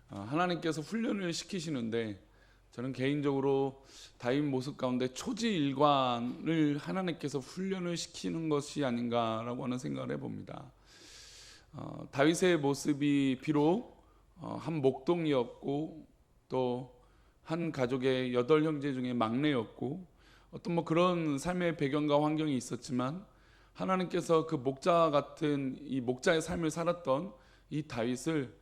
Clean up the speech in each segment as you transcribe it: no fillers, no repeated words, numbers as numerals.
하나님께서 훈련을 시키시는데 저는 개인적으로 다윗 모습 가운데 초지일관을 하나님께서 훈련을 시키는 것이 아닌가라고 하는 생각을 해봅니다. 다윗의 모습이 비록 한 목동이었고 또 한 가족의 8형제 중에 막내였고 어떤 그런 삶의 배경과 환경이 있었지만 하나님께서 그 목자 같은 이 목자의 삶을 살았던 이 다윗을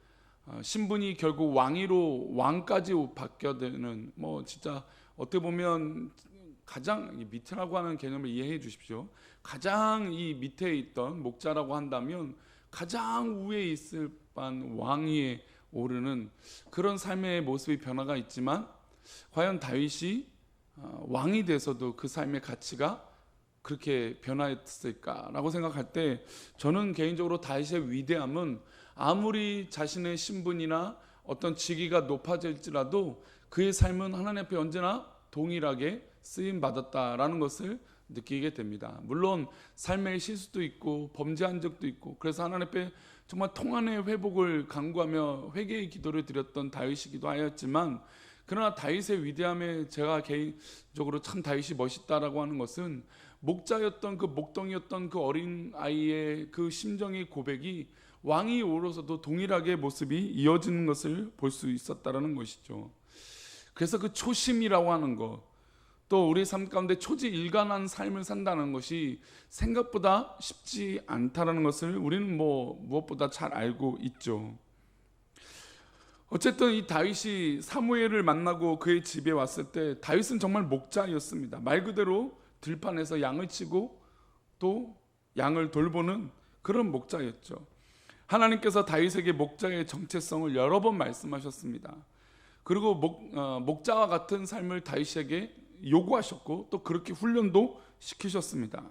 신분이 결국 왕까지 바뀌어 되는 진짜 어떻게 보면 가장 밑이라고 하는 개념을 이해해 주십시오. 가장 이 밑에 있던 목자라고 한다면 가장 위에 있을 반 왕위에 오르는 그런 삶의 모습의 변화가 있지만 과연 다윗이 왕이 돼서도 그 삶의 가치가 그렇게 변화했을까라고 생각할 때 저는 개인적으로 다윗의 위대함은 아무리 자신의 신분이나 어떤 직위가 높아질지라도 그의 삶은 하나님 앞에 언제나 동일하게 쓰임 받았다라는 것을 느끼게 됩니다. 물론 삶의 실수도 있고 범죄한 적도 있고 그래서 하나님 앞에 정말 통한의 회복을 간구하며 회개의 기도를 드렸던 다윗이기도 하였지만 그러나 다윗의 위대함에 제가 개인적으로 참 다윗이 멋있다라고 하는 것은 목자였던 그 목동이었던 그 어린 아이의 그 심정의 고백이 왕이 오르서도 동일하게 모습이 이어지는 것을 볼 수 있었다라는 것이죠. 그래서 그 초심이라고 하는 것, 또 우리 삶 가운데 초지일관한 삶을 산다는 것이 생각보다 쉽지 않다라는 것을 우리는 무엇보다 잘 알고 있죠. 어쨌든 이 다윗이 사무엘을 만나고 그의 집에 왔을 때 다윗은 정말 목자였습니다. 말 그대로 들판에서 양을 치고 또 양을 돌보는 그런 목자였죠. 하나님께서 다윗에게 목자의 정체성을 여러 번 말씀하셨습니다. 그리고 목자와 같은 삶을 다윗에게 요구하셨고 또 그렇게 훈련도 시키셨습니다.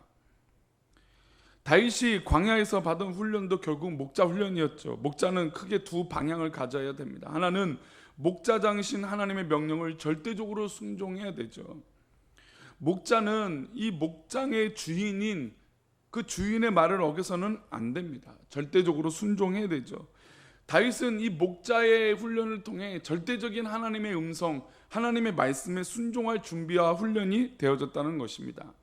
다윗이 광야에서 받은 훈련도 결국 목자 훈련이었죠. 목자는 크게 두 방향을 가져야 됩니다. 하나는 목자장이신 하나님의 명령을 절대적으로 순종해야 되죠. 목자는 이 목장의 주인인 그 주인의 말을 어겨서는 안 됩니다. 절대적으로 순종해야 되죠. 다윗은 이 목자의 훈련을 통해 절대적인 하나님의 음성, 하나님의 말씀에 순종할 준비와 훈련이 되어졌다는 것입니다.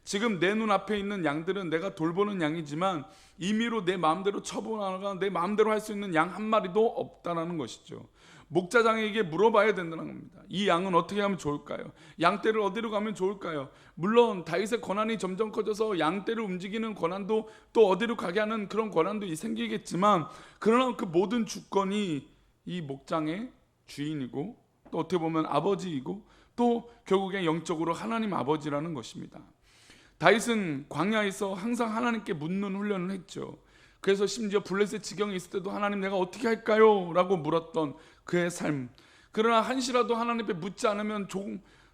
지금 내 눈앞에 있는 양들은 내가 돌보는 양이지만 임의로 내 마음대로 쳐보거나 내 마음대로 할 수 있는 양 한 마리도 없다는 것이죠. 목자장에게 물어봐야 된다는 겁니다. 이 양은 어떻게 하면 좋을까요? 양떼를 어디로 가면 좋을까요? 물론 다윗의 권한이 점점 커져서 양떼를 움직이는 권한도 또 어디로 가게 하는 그런 권한도 생기겠지만 그러나 그 모든 주권이 이 목장의 주인이고 또 어떻게 보면 아버지이고 또 결국엔 영적으로 하나님 아버지라는 것입니다. 다윗은 광야에서 항상 하나님께 묻는 훈련을 했죠. 그래서 심지어 블레셋 지경에 있을 때도 하나님 내가 어떻게 할까요? 라고 물었던 그의 삶. 그러나 한시라도 하나님 앞에 묻지 않으면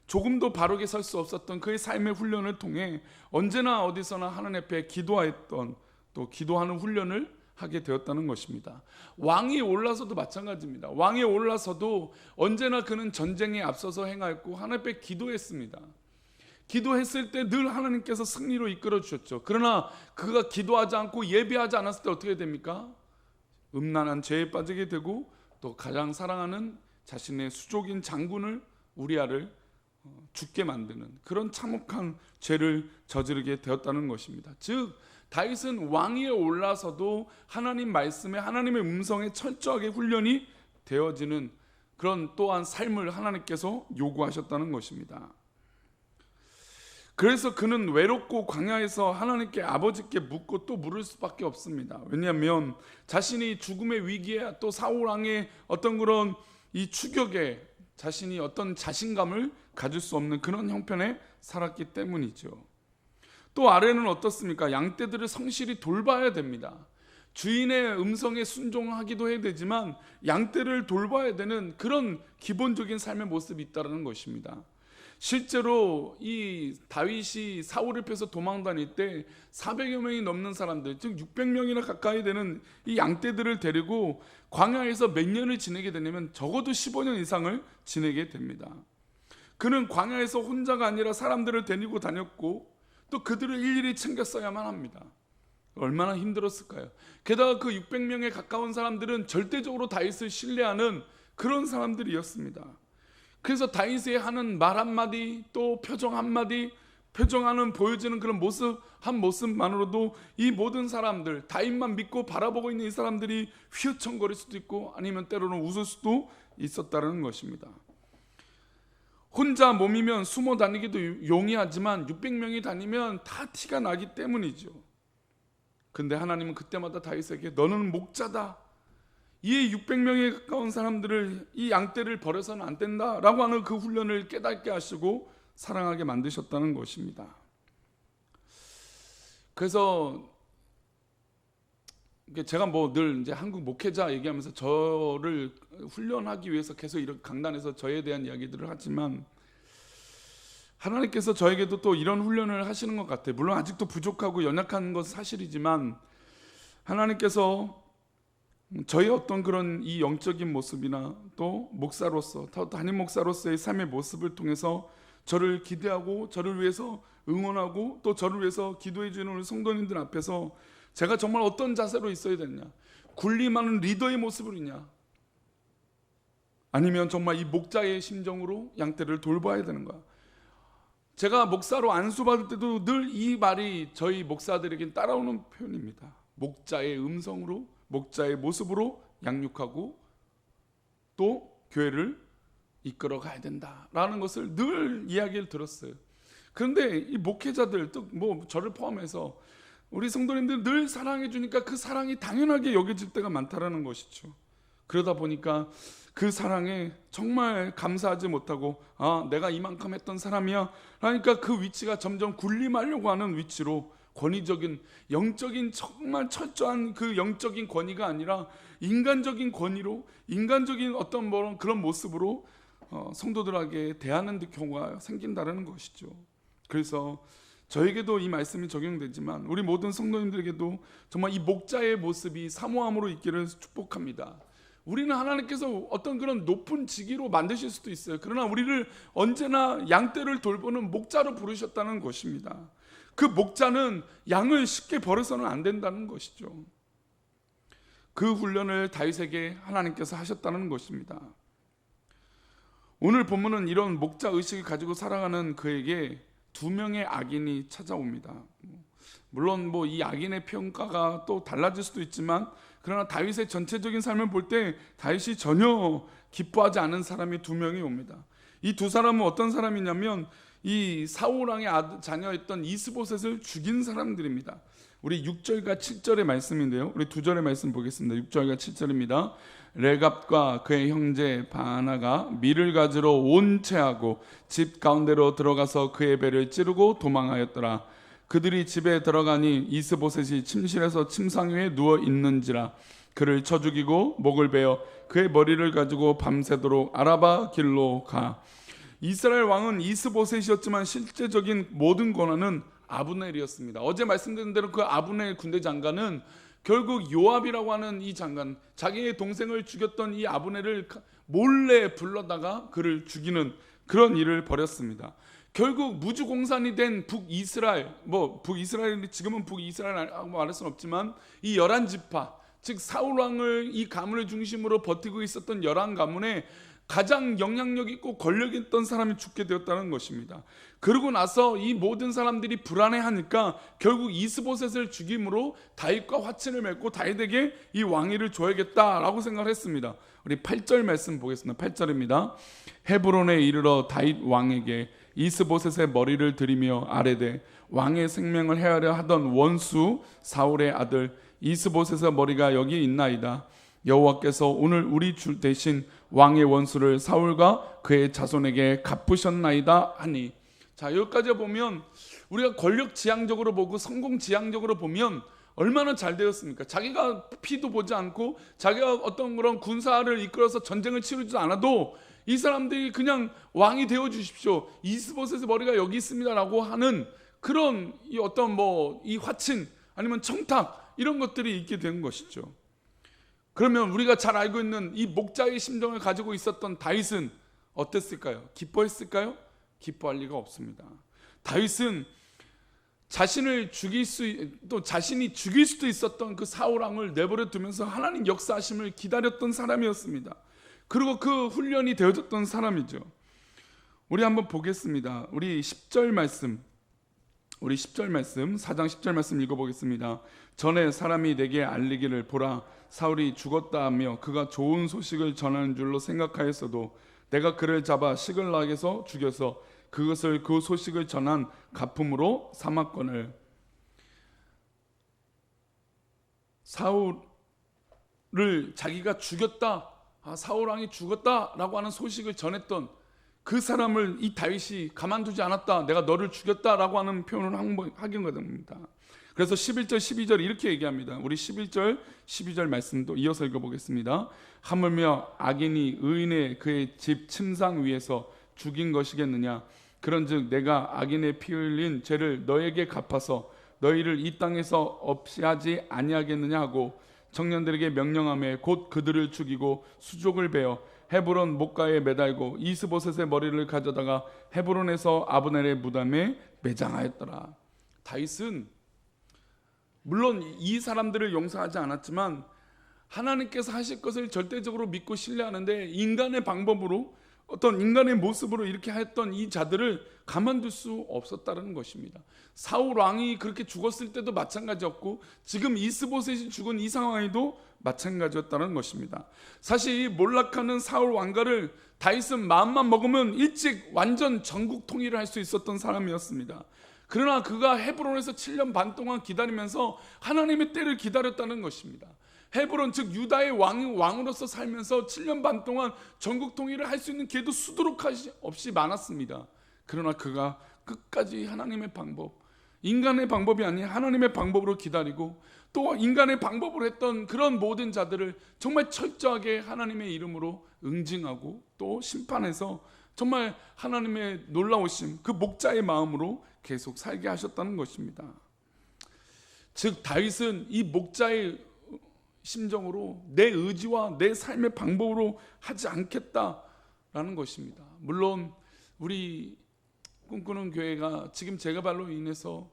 조금도 바르게 설 수 없었던 그의 삶의 훈련을 통해 언제나 어디서나 하나님 앞에 기도했던 또 기도하는 훈련을 하게 되었다는 것입니다. 왕이 올라서도 마찬가지입니다. 왕이 올라서도 언제나 그는 전쟁에 앞서서 행하였고 하나님 앞에 기도했습니다. 기도했을 때 늘 하나님께서 승리로 이끌어 주셨죠. 그러나 그가 기도하지 않고 예배하지 않았을 때 어떻게 됩니까? 음란한 죄에 빠지게 되고 또 가장 사랑하는 자신의 수족인 장군을 우리아를 죽게 만드는 그런 참혹한 죄를 저지르게 되었다는 것입니다. 즉 다윗은 왕위에 올라서도 하나님 말씀에 하나님의 음성에 철저하게 훈련이 되어지는 그런 또한 삶을 하나님께서 요구하셨다는 것입니다. 그래서 그는 외롭고 광야에서 하나님께 아버지께 묻고 또 물을 수밖에 없습니다. 왜냐하면 자신이 죽음의 위기에 또 사울 왕의 어떤 그런 이 추격에 자신이 어떤 자신감을 가질 수 없는 그런 형편에 살았기 때문이죠. 또 아래는 어떻습니까? 양떼들을 성실히 돌봐야 됩니다. 주인의 음성에 순종하기도 해야 되지만 양떼를 돌봐야 되는 그런 기본적인 삶의 모습이 있다는 것입니다. 실제로 이 다윗이 사울을 펴서 도망 다닐 때 400여 명이 넘는 사람들, 즉 600명이나 가까이 되는 이 양떼들을 데리고 광야에서 몇 년을 지내게 되냐면 적어도 15년 이상을 지내게 됩니다. 그는 광야에서 혼자가 아니라 사람들을 데리고 다녔고 또 그들을 일일이 챙겼어야만 합니다. 얼마나 힘들었을까요? 게다가 그 600명에 가까운 사람들은 절대적으로 다윗을 신뢰하는 그런 사람들이었습니다. 그래서 다윗이 하는 말 한마디, 또 표정 한마디, 표정하는 보여지는 그런 모습 한 모습만으로도 이 모든 사람들, 다윗만 믿고 바라보고 있는 이 사람들이 휘어청거릴 수도 있고 아니면 때로는 웃을 수도 있었다는 것입니다. 혼자 몸이면 숨어 다니기도 용이하지만 600명이 다니면 다 티가 나기 때문이죠. 근데 하나님은 그때마다 다윗에게 너는 목자다, 이 600명에 가까운 사람들을 이 양떼를 버려서는 안 된다라고 하는 그 훈련을 깨닫게 하시고 사랑하게 만드셨다는 것입니다. 그래서 제가 뭐 늘 이제 한국 목회자 얘기하면서 저를 훈련하기 위해서 계속 이렇게 강단에서 저에 대한 이야기들을 하지만 하나님께서 저에게도 또 이런 훈련을 하시는 것 같아요. 물론 아직도 부족하고 연약한 것은 사실이지만 하나님께서 저의 어떤 그런 이 영적인 모습이나 또 목사로서, 담임 목사로서의 삶의 모습을 통해서 저를 기대하고 저를 위해서 응원하고 또 저를 위해서 기도해 주는 우리 성도님들 앞에서 제가 정말 어떤 자세로 있어야 되느냐, 군림하는 리더의 모습으로냐, 아니면 정말 이 목자의 심정으로 양떼를 돌봐야 되는가. 제가 목사로 안수받을 때도 늘 이 말이 저희 목사들에겐 따라오는 표현입니다. 목자의 음성으로, 목자의 모습으로 양육하고 또 교회를 이끌어 가야 된다라는 것을 늘 이야기를 들었어요. 그런데 이 목회자들, 또 뭐 저를 포함해서 우리 성도님들 늘 사랑해 주니까 그 사랑이 당연하게 여겨질 때가 많다라는 것이죠. 그러다 보니까 그 사랑에 정말 감사하지 못하고 내가 이만큼 했던 사람이야 그러니까 그 위치가 점점 군림하려고 하는 위치로, 권위적인 영적인 정말 철저한 그 영적인 권위가 아니라 인간적인 권위로, 인간적인 어떤 그런 모습으로 성도들에게 대하는 경우가 생긴다는 것이죠. 그래서 저에게도 이 말씀이 적용되지만 우리 모든 성도님들에게도 정말 이 목자의 모습이 사모함으로 있기를 축복합니다. 우리는 하나님께서 어떤 그런 높은 직위로 만드실 수도 있어요. 그러나 우리를 언제나 양떼를 돌보는 목자로 부르셨다는 것입니다. 그 목자는 양을 쉽게 버려서는 안 된다는 것이죠. 그 훈련을 다윗에게 하나님께서 하셨다는 것입니다. 오늘 본문은 이런 목자 의식을 가지고 살아가는 그에게 2명의 악인이 찾아옵니다. 물론 이 악인의 평가가 또 달라질 수도 있지만, 그러나 다윗의 전체적인 삶을 볼 때 다윗이 전혀 기뻐하지 않은 사람이 2명이 옵니다. 이 두 사람은 어떤 사람이냐면 이 사울 왕의 자녀였던 이스보셋을 죽인 사람들입니다. 우리 6절과 7절의 말씀인데요, 우리 2절의 말씀 보겠습니다. 6절과 7절입니다. 레갑과 그의 형제 바나가 밀을 가지러 온채하고 집 가운데로 들어가서 그의 배를 찌르고 도망하였더라. 그들이 집에 들어가니 이스보셋이 침실에서 침상 위에 누워 있는지라. 그를 쳐 죽이고 목을 베어 그의 머리를 가지고 밤새도록 아라바 길로 가. 이스라엘 왕은 이스보셋이었지만 실제적인 모든 권한은 아브넬이었습니다. 어제 말씀드린 대로 그 아브넬 군대 장관은 결국 요압이라고 하는 이 장관, 자기의 동생을 죽였던 이 아브넬을 몰래 불러다가 그를 죽이는 그런 일을 벌였습니다. 결국 무주공산이 된 북이스라엘, 북이스라엘이 지금은 북이스라엘이라고 말할 수는 없지만 이 11지파, 즉 사울왕을 이 가문을 중심으로 버티고 있었던 11가문에 가장 영향력 있고 권력 있던 사람이 죽게 되었다는 것입니다. 그러고 나서 이 모든 사람들이 불안해하니까 결국 이스보셋을 죽임으로 다윗과 화친을 맺고 다윗에게 이 왕위를 줘야겠다라고 생각을 했습니다. 우리 8절 말씀 보겠습니다. 8절입니다. 헤브론에 이르러 다윗 왕에게 이스보셋의 머리를 들이며 아뢰되 왕의 생명을 해하려 하던 원수 사울의 아들 이스보셋의 머리가 여기 있나이다. 여호와께서 오늘 우리 주 대신 왕의 원수를 사울과 그의 자손에게 갚으셨나이다 하니. 자, 여기까지 보면 우리가 권력 지향적으로 보고 성공 지향적으로 보면 얼마나 잘 되었습니까? 자기가 피도 보지 않고 자기가 어떤 그런 군사를 이끌어서 전쟁을 치르지도 않아도 이 사람들이 그냥 왕이 되어 주십시오, 이스보셋의 머리가 여기 있습니다라고 하는 그런 이 어떤 이 화친 아니면 청탁 이런 것들이 있게 된 것이죠. 그러면 우리가 잘 알고 있는 이 목자의 심정을 가지고 있었던 다윗은 어땠을까요? 기뻐했을까요? 기뻐할 리가 없습니다. 다윗은 자신이 죽일 수도 있었던 그 사울 왕을 내버려 두면서 하나님 역사하심을 기다렸던 사람이었습니다. 그리고 그 훈련이 되어졌던 사람이죠. 우리 한번 보겠습니다. 우리 10절 말씀 4장 10절 말씀 읽어보겠습니다. 전에 사람이 내게 알리기를 보라 사울이 죽었다 하며 그가 좋은 소식을 전하는 줄로 생각하였어도 내가 그를 잡아 시글락에서 죽여서 그것을 그 소식을 전한 가품으로 삼았거늘. 사울을 자기가 죽였다, 사울 왕이 죽었다라고 하는 소식을 전했던 그 사람을 이 다윗이 가만두지 않았다, 내가 너를 죽였다라고 하는 표현을 하긴 겁니다. 그래서 11절 12절 이렇게 얘기합니다. 우리 11절 12절 말씀도 이어서 읽어보겠습니다. 하물며 악인이 의인의 그의 집 침상 위에서 죽인 것이겠느냐. 그런즉 내가 악인의 피 흘린 죄를 너에게 갚아서 너희를 이 땅에서 없이 하지 아니하겠느냐 하고 청년들에게 명령하며 곧 그들을 죽이고 수족을 베어 헤브론 목가에 매달고 이스보셋의 머리를 가져다가 헤브론에서 아브넬의 무덤에 매장하였더라. 다윗은 물론 이 사람들을 용서하지 않았지만 하나님께서 하실 것을 절대적으로 믿고 신뢰하는데 인간의 방법으로, 어떤 인간의 모습으로 이렇게 했던 이 자들을 가만둘 수 없었다는 것입니다. 사울 왕이 그렇게 죽었을 때도 마찬가지였고 지금 이스보셋이 죽은 이 상황에도 마찬가지였다는 것입니다. 사실 이 몰락하는 사울 왕가를 다윗은 마음만 먹으면 일찍 완전 전국 통일을 할 수 있었던 사람이었습니다. 그러나 그가 헤브론에서 7년 반 동안 기다리면서 하나님의 때를 기다렸다는 것입니다. 헤브론 즉 유다의 왕으로서 살면서 7년 반 동안 전국 통일을 할 수 있는 기회도 수두룩 없이 많았습니다. 그러나 그가 끝까지 하나님의 방법, 인간의 방법이 아닌 하나님의 방법으로 기다리고 또 인간의 방법으로 했던 그런 모든 자들을 정말 철저하게 하나님의 이름으로 응징하고 또 심판해서 정말 하나님의 놀라우심, 그 목자의 마음으로 계속 살게 하셨다는 것입니다. 즉 다윗은 이 목자의 심정으로 내 의지와 내 삶의 방법으로 하지 않겠다라는 것입니다. 물론 우리 꿈꾸는 교회가 지금 재개발로 인해서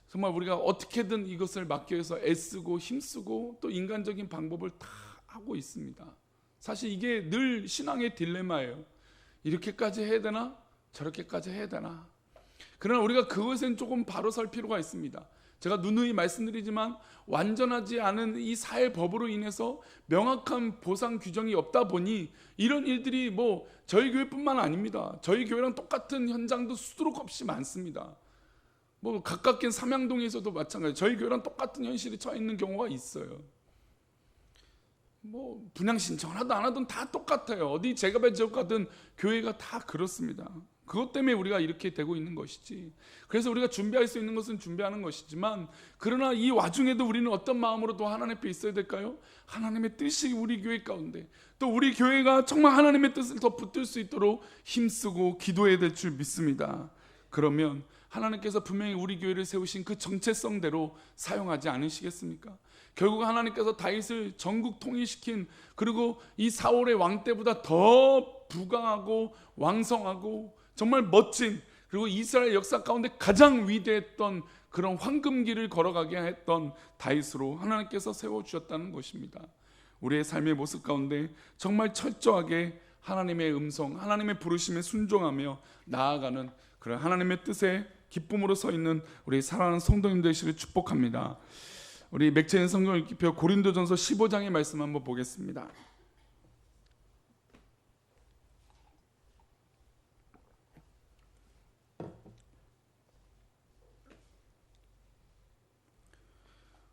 정말 우리가 어떻게든 이것을 막기 위해서 애쓰고 힘쓰고 또 인간적인 방법을 다 하고 있습니다. 사실 이게 늘 신앙의 딜레마예요. 이렇게까지 해야 되나? 저렇게까지 해야 되나? 그러나 우리가 그것엔 조금 바로 설 필요가 있습니다. 제가 누누이 말씀드리지만 완전하지 않은 이 사회 법으로 인해서 명확한 보상 규정이 없다 보니 이런 일들이 저희 교회뿐만 아닙니다. 저희 교회랑 똑같은 현장도 수두룩 없이 많습니다. 가깝긴 삼양동에서도 마찬가지. 저희 교회랑 똑같은 현실이 처해 있는 경우가 있어요. 분양 신청을 하든 안 하든 다 똑같아요. 어디 재개발 지역 가든 교회가 다 그렇습니다. 그것 때문에 우리가 이렇게 되고 있는 것이지. 그래서 우리가 준비할 수 있는 것은 준비하는 것이지만, 그러나 이 와중에도 우리는 어떤 마음으로 또 하나님 앞에 있어야 될까요? 하나님의 뜻이 우리 교회 가운데, 또 우리 교회가 정말 하나님의 뜻을 더 붙들 수 있도록 힘쓰고 기도해야 될 줄 믿습니다. 그러면 하나님께서 분명히 우리 교회를 세우신 그 정체성대로 사용하지 않으시겠습니까? 결국 하나님께서 다윗을 전국 통일시킨, 그리고 이 사울의 왕 때보다 더 부강하고 왕성하고 정말 멋진, 그리고 이스라엘 역사 가운데 가장 위대했던 그런 황금길을 걸어가게 했던 다윗으로 하나님께서 세워주셨다는 것입니다. 우리의 삶의 모습 가운데 정말 철저하게 하나님의 음성, 하나님의 부르심에 순종하며 나아가는 그런 하나님의 뜻에 기쁨으로 서 있는 우리 사랑하는 성도님 되시기를 축복합니다. 우리 맥체인 성경 읽기표 고린도전서 15장의 말씀 한번 보겠습니다.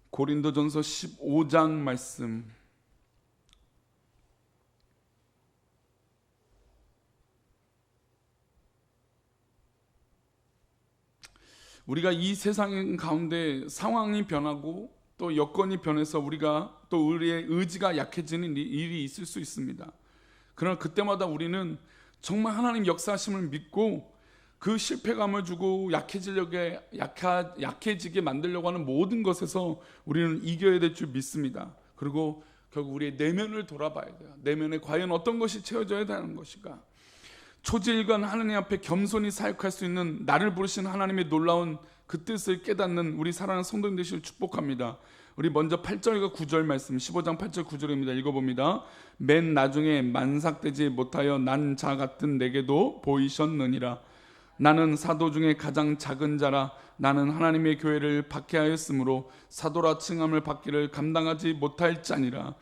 고린도전서 15장 말씀. 우리가 이 세상 가운데 상황이 변하고 또 여건이 변해서 우리가 또 우리의 의지가 약해지는 일이 있을 수 있습니다. 그러나 그때마다 우리는 정말 하나님 역사하심을 믿고 그 실패감을 주고 약해지게 만들려고 하는 모든 것에서 우리는 이겨야 될 줄 믿습니다. 그리고 결국 우리의 내면을 돌아봐야 돼요. 내면에 과연 어떤 것이 채워져야 되는 것인가? 초지일관 하나님 앞에 겸손히 사역할 수 있는 나를 부르신 하나님의 놀라운 그 뜻을 깨닫는 우리 사랑하는 성도님 되시길 축복합니다. 우리 먼저 8절과 9절 말씀, 15장 8절 9절입니다. 읽어봅니다. 맨 나중에 만삭되지 못하여 난 자 같은 내게도 보이셨느니라. 나는 사도 중에 가장 작은 자라. 나는 하나님의 교회를 박해하였으므로 사도라 칭함을 받기를 감당하지 못할 자니라.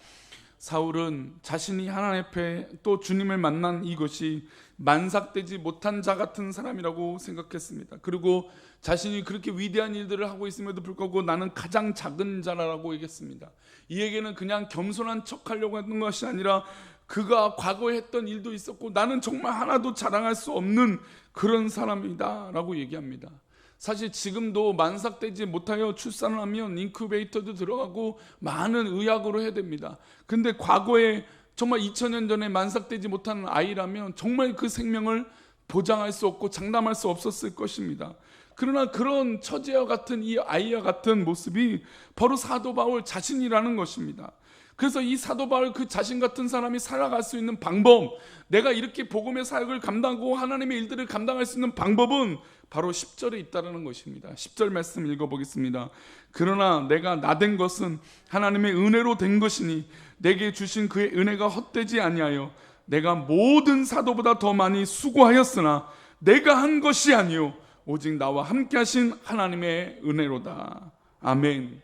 사울은 자신이 하나님 앞에 또 주님을 만난 이것이 만삭되지 못한 자 같은 사람이라고 생각했습니다. 그리고 자신이 그렇게 위대한 일들을 하고 있음에도 불구하고 나는 가장 작은 자라고 얘기했습니다. 이 얘기는 그냥 겸손한 척하려고 했던 것이 아니라 그가 과거에 했던 일도 있었고 나는 정말 하나도 자랑할 수 없는 그런 사람이다 라고 얘기합니다. 사실 지금도 만삭되지 못하여 출산을 하면 인큐베이터도 들어가고 많은 의학으로 해야 됩니다. 근데 과거에 정말 2000년 전에 만삭되지 못한 아이라면 정말 그 생명을 보장할 수 없고 장담할 수 없었을 것입니다. 그러나 그런 처지와 같은 이 아이와 같은 모습이 바로 사도 바울 자신이라는 것입니다. 그래서 이 사도 바울 그 자신 같은 사람이 살아갈 수 있는 방법, 내가 이렇게 복음의 사역을 감당하고 하나님의 일들을 감당할 수 있는 방법은 바로 10절에 있다는 것입니다. 10절 말씀 읽어보겠습니다. 그러나 내가 나된 것은 하나님의 은혜로 된 것이니 내게 주신 그의 은혜가 헛되지 아니하여 내가 모든 사도보다 더 많이 수고하였으나 내가 한 것이 아니요 오직 나와 함께 하신 하나님의 은혜로다. 아멘.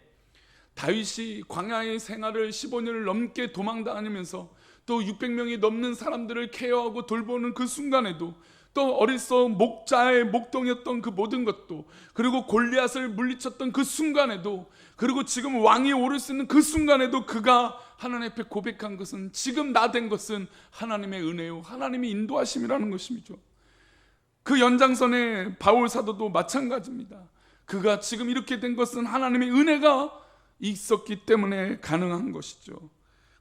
다윗이 광야의 생활을 15년을 넘게 도망다니면서 또 600명이 넘는 사람들을 케어하고 돌보는 그 순간에도 또 어려서 목자의 목동이었던 그 모든 것도, 그리고 골리앗을 물리쳤던 그 순간에도, 그리고 지금 왕이 오를 수 있는 그 순간에도 그가 하나님 앞에 고백한 것은 지금 나 된 것은 하나님의 은혜요 하나님의 인도하심이라는 것이죠. 그 연장선에 바울 사도도 마찬가지입니다. 그가 지금 이렇게 된 것은 하나님의 은혜가 있었기 때문에 가능한 것이죠.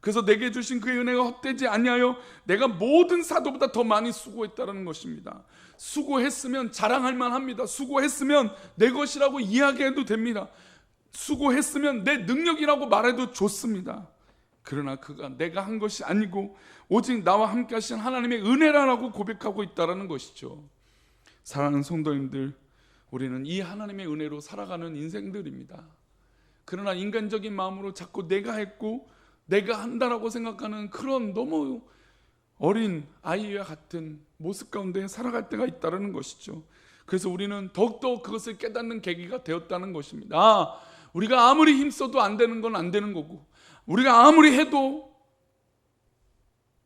그래서 내게 주신 그의 은혜가 헛되지 아니하여 내가 모든 사도보다 더 많이 수고했다는 것입니다. 수고했으면 자랑할 만합니다. 수고했으면 내 것이라고 이야기해도 됩니다. 수고했으면 내 능력이라고 말해도 좋습니다. 그러나 그가 내가 한 것이 아니고 오직 나와 함께 하신 하나님의 은혜라고 고백하고 있다는 것이죠. 사랑하는 성도님들, 우리는 이 하나님의 은혜로 살아가는 인생들입니다. 그러나 인간적인 마음으로 자꾸 내가 했고 내가 한다라고 생각하는 그런 너무 어린 아이와 같은 모습 가운데 살아갈 때가 있다는 것이죠. 그래서 우리는 더욱더 그것을 깨닫는 계기가 되었다는 것입니다. 우리가 아무리 힘써도 안 되는 건 안 되는 거고, 우리가 아무리 해도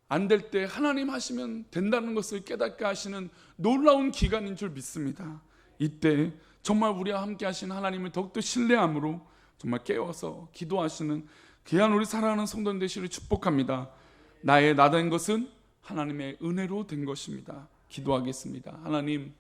안 될 때 하나님 하시면 된다는 것을 깨닫게 하시는 놀라운 기간인 줄 믿습니다. 이때 정말 우리와 함께 하신 하나님을 더욱더 신뢰함으로 정말 깨워서 기도하시는 귀한 우리 사랑하는 성도님 되시기를 축복합니다. 나의 나된 것은 하나님의 은혜로 된 것입니다. 기도하겠습니다. 하나님,